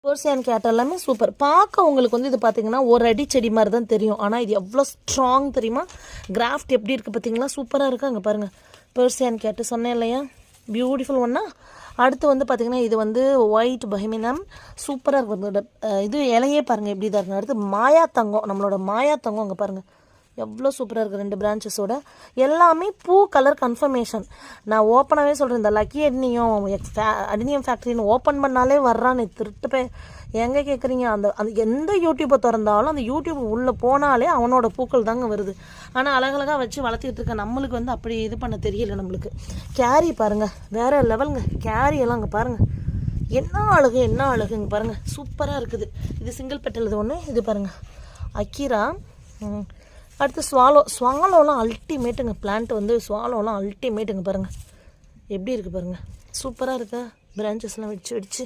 Persian gate எல்லாமே super. பார்க்க உங்களுக்கு வந்து இது பார்த்தீங்கன்னா ஒரு அடி செடி மாதிரி தான் தெரியும். ஆனால் இது எவ்வளோ ஸ்ட்ராங் தெரியுமா? கிராஃப்ட் எப்படி இருக்குது பார்த்தீங்களா? சூப்பராக இருக்குது. அங்கே பாருங்கள், பெர்சியன் கேட்டு சொன்னேன் இல்லையா, பியூட்டிஃபுல் ஒன்னா. அடுத்து வந்து பார்த்திங்கன்னா இது வந்து ஒயிட் பஹிமினம், சூப்பராக இருக்கும். இது இலையே பாருங்கள் எப்படி தான் இருக்குது. அடுத்து மாயா தங்கம், நம்மளோட மாயா தங்கம் அங்கே பாருங்கள் எவ்வளோ சூப்பராக இருக்குது. 2 பிரான்ச்சஸோட எல்லாமே பூ கலர் கன்ஃபர்மேஷன். நான் ஓப்பனாகவே சொல்கிறேன், இந்த லக்கி அடினியம் ஃபேக்ட்ரின்னு ஓப்பன் பண்ணாலே வர்றான்னு திருட்டு போய் எங்கே கேட்குறீங்க? அந்த எந்த யூடியூப்பை திறந்தாலும் அந்த யூடியூப் உள்ளே போனாலே அவனோட பூக்கள் தாங்க வருது. ஆனால் அழகழகாக வச்சு வளர்த்திட்டு இருக்க நம்மளுக்கு வந்து அப்படி இது பண்ண தெரியல நம்மளுக்கு. கேரி பாருங்கள் வேறு லெவலுங்க. கேரி எல்லாம் அங்கே பாருங்கள் என்ன அழகுங்க பாருங்கள், சூப்பராக இருக்குது. இது சிங்கிள் பெட்டல், இது ஒன்று. இது பாருங்கள் அக்கீரா. அடுத்து ஸ்வாலோலாம் அல்டிமேட்டுங்க. பிளான்ட் வந்து ஸ்வாலோலாம் அல்டிமேட்டுங்க பாருங்கள் எப்படி இருக்குது பாருங்கள், சூப்பராக இருக்கா. பிரான்ச்சஸ்லாம் வெடிச்சு